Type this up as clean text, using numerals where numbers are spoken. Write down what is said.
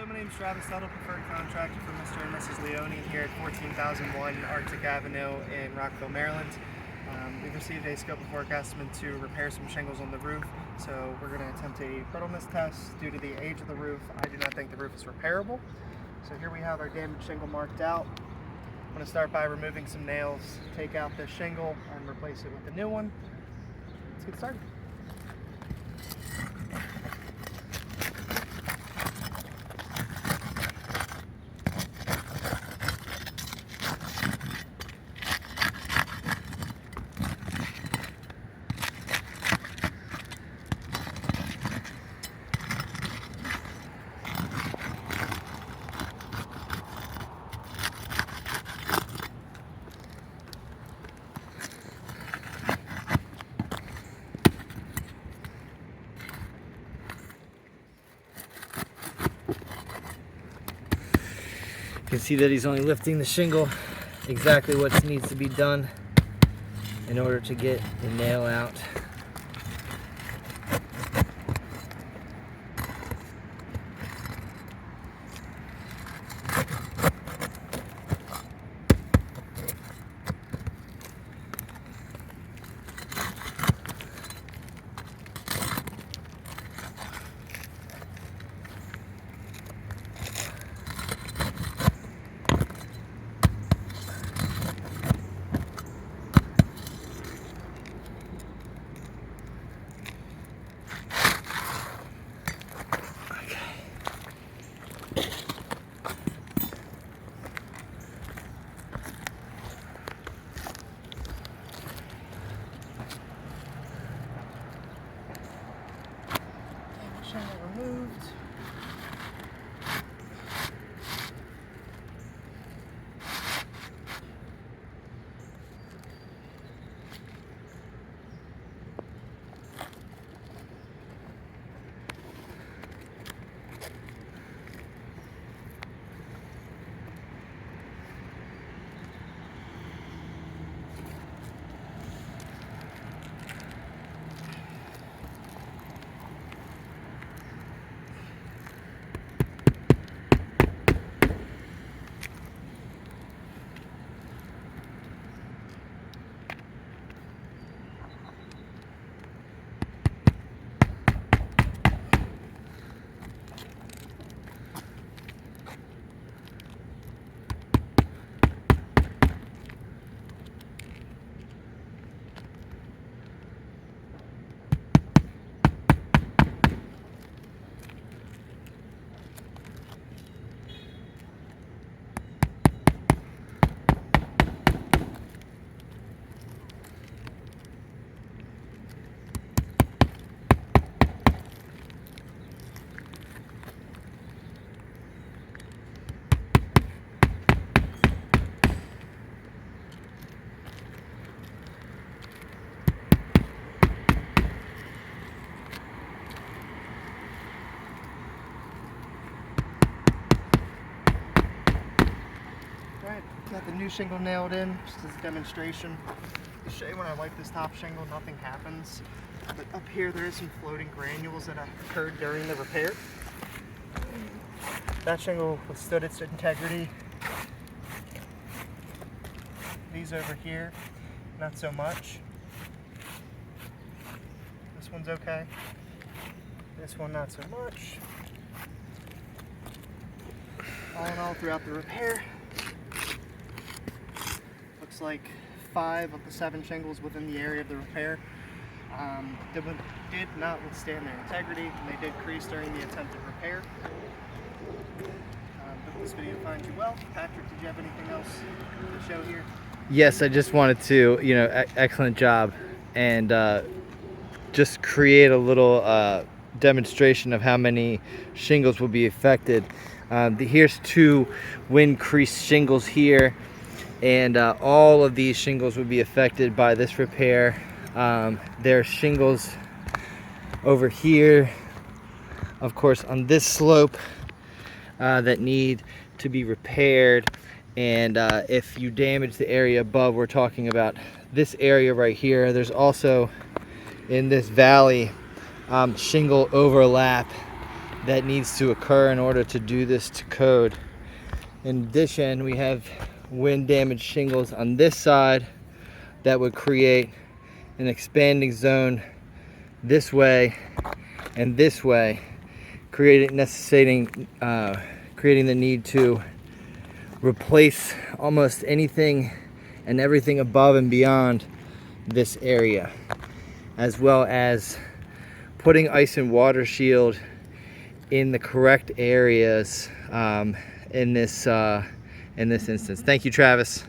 my name's Travis Tuttle, preferred contractor for Mr. and Mrs. Leone here at 14,001 Arctic Avenue in Rockville, Maryland. We've received a scope of work estimate to repair some shingles on the roof, so we're going to attempt a brittleness test. Due to the age of the roof, I do not think the roof is repairable. So here we have our damaged shingle marked out. I'm going to start by removing some nails, take out this shingle, and replace it with a new one. Let's get started. You can see that he's only lifting the shingle exactly what needs to be done in order to get the nail out. Shingle removed. Alright, got the new shingle nailed in, just as a demonstration. To show you when I wipe this top shingle, nothing happens. But up here there is some floating granules that occurred during the repair. That shingle withstood its integrity. These over here, not so much. This one's okay. This one not so much. All in all, throughout the repair, looks like 5 of the 7 shingles within the area of the repair did not withstand their integrity, and they did crease during the attempted repair. Hope this video finds you well. Patrick, did you have anything else to show here? Yes, I just wanted to, excellent job, and just create a little demonstration of how many shingles will be affected. Here's 2 wind crease shingles here, and all of these shingles would be affected by this repair. There are shingles over here, of course, on this slope that need to be repaired. And if you damage the area above, we're talking about this area right here. There's also in this valley shingle overlap that needs to occur in order to do this to code. In addition, we have wind damaged shingles on this side that would create an expanding zone this way and this way, creating the need to replace almost anything and everything above and beyond this area, as well as putting ice and water shield in the correct areas in this instance. Thank you, Travis.